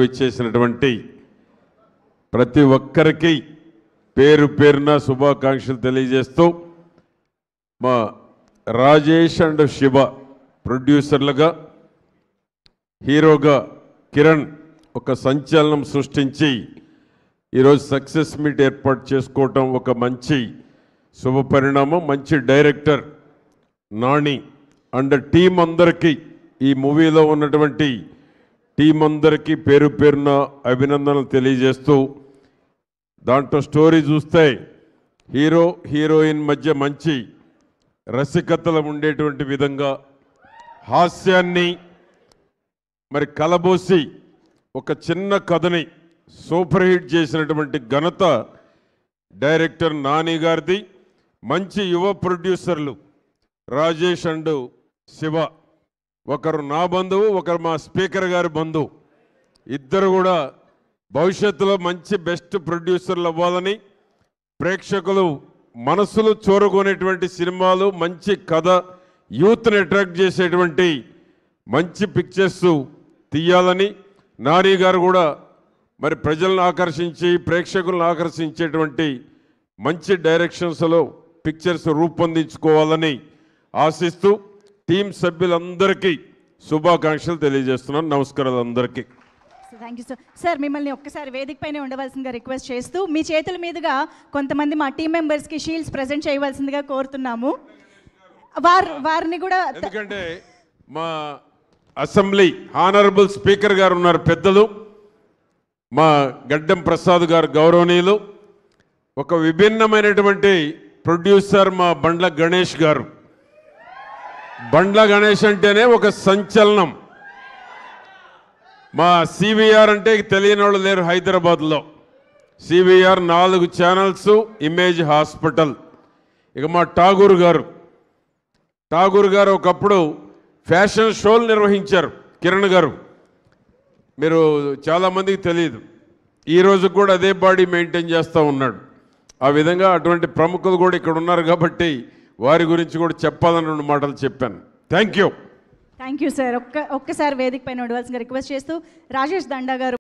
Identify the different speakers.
Speaker 1: ఇచ్చేసినటువంటి ప్రతి ఒక్కరికి పేరు పేరున శుభాకాంక్షలు తెలియజేస్తూ మా రాజేష్ అండ్ శివ ప్రొడ్యూసర్లుగా హీరోగా కిరణ్ ఒక సంచలనం సృష్టించి ఈరోజు సక్సెస్ మీట్ ఏర్పాటు చేసుకోవటం ఒక మంచి శుభ పరిణామం. మంచి డైరెక్టర్ నాని అండ్ టీం అందరికీ ఈ మూవీలో ఉన్నటువంటి టీం అందరికీ పేరు పేరున అభినందనలు తెలియజేస్తూ దాంట్లో స్టోరీ చూస్తే హీరో హీరోయిన్ మధ్య మంచి రసికతలు ఉండేటువంటి విధంగా హాస్యాన్ని మరి కలబోసి ఒక చిన్న కథని సూపర్ హిట్ చేసినటువంటి ఘనత డైరెక్టర్ నాని గారిది. మంచి యువ ప్రొడ్యూసర్లు రాజేష్ అండ్ శివ, ఒకరు నా బంధువు, ఒకరు మా స్పీకర్ గారి బంధువు. ఇద్దరు కూడా భవిష్యత్తులో మంచి బెస్ట్ ప్రొడ్యూసర్లు అవ్వాలని, ప్రేక్షకులు మనసులు చూరగొనేటువంటి సినిమాలు, మంచి కథ, యూత్ని అట్రాక్ట్ చేసేటువంటి మంచి పిక్చర్స్ తీయాలని నాని గారు కూడా మరి ప్రజలను ఆకర్షించి ప్రేక్షకులను ఆకర్షించేటువంటి మంచి డైరెక్షన్స్లో పిక్చర్స్ రూపొందించుకోవాలని ఆశిస్తూ టీం సభ్యులందరికీ శుభాకాంక్షలు తెలియజేస్తున్నాను. నమస్కారాలు అందరికీ.
Speaker 2: Thank you sir. సార్ మిమ్మల్ని ఒక్కసారి వేదిక పైన ఉండవలసిందిగా రిక్వెస్ట్ చేస్తూ మీ చేతుల మీదుగా కొంతమంది మా టీం మెంబర్స్కి షీల్డ్స్ ప్రజెంట్ చేయవలసిందిగా కోరుతున్నాము. వారిని కూడా,
Speaker 1: ఎందుకంటే మా అసెంబ్లీ హానరబుల్ స్పీకర్ గారు ఉన్నారు పెద్దలు, మా గడ్డం ప్రసాద్ గారు గౌరవనీయులు, ఒక విభిన్నమైనటువంటి ప్రొడ్యూసర్ మా బండ్ల గణేష్ గారు. బండ్ల గణేష్ అంటేనే ఒక సంచలనం. మా సివిఆర్ అంటే తెలియని వాళ్ళు లేరు హైదరాబాద్లో. CVR 4 channels, image hospital. ఇక మా ఠాగూర్ గారు ఒకప్పుడు ఫ్యాషన్ షోలు నిర్వహించారు. కిరణ్ గారు, మీరు చాలామందికి తెలియదు, ఈరోజు కూడా అదే బాడీ మెయింటైన్ చేస్తూ ఉన్నాడు. ఆ విధంగా అటువంటి ప్రముఖులు కూడా ఇక్కడ ఉన్నారు కాబట్టి వారి గురించి కూడా చెప్పాలని 2 మాటలు చెప్పాను. Thank you
Speaker 2: sir. ఒక్కసారి వేదిక పైన ఉండవలసిందిగా రిక్వెస్ట్ చేస్తూ రాజేష్ దండా గారు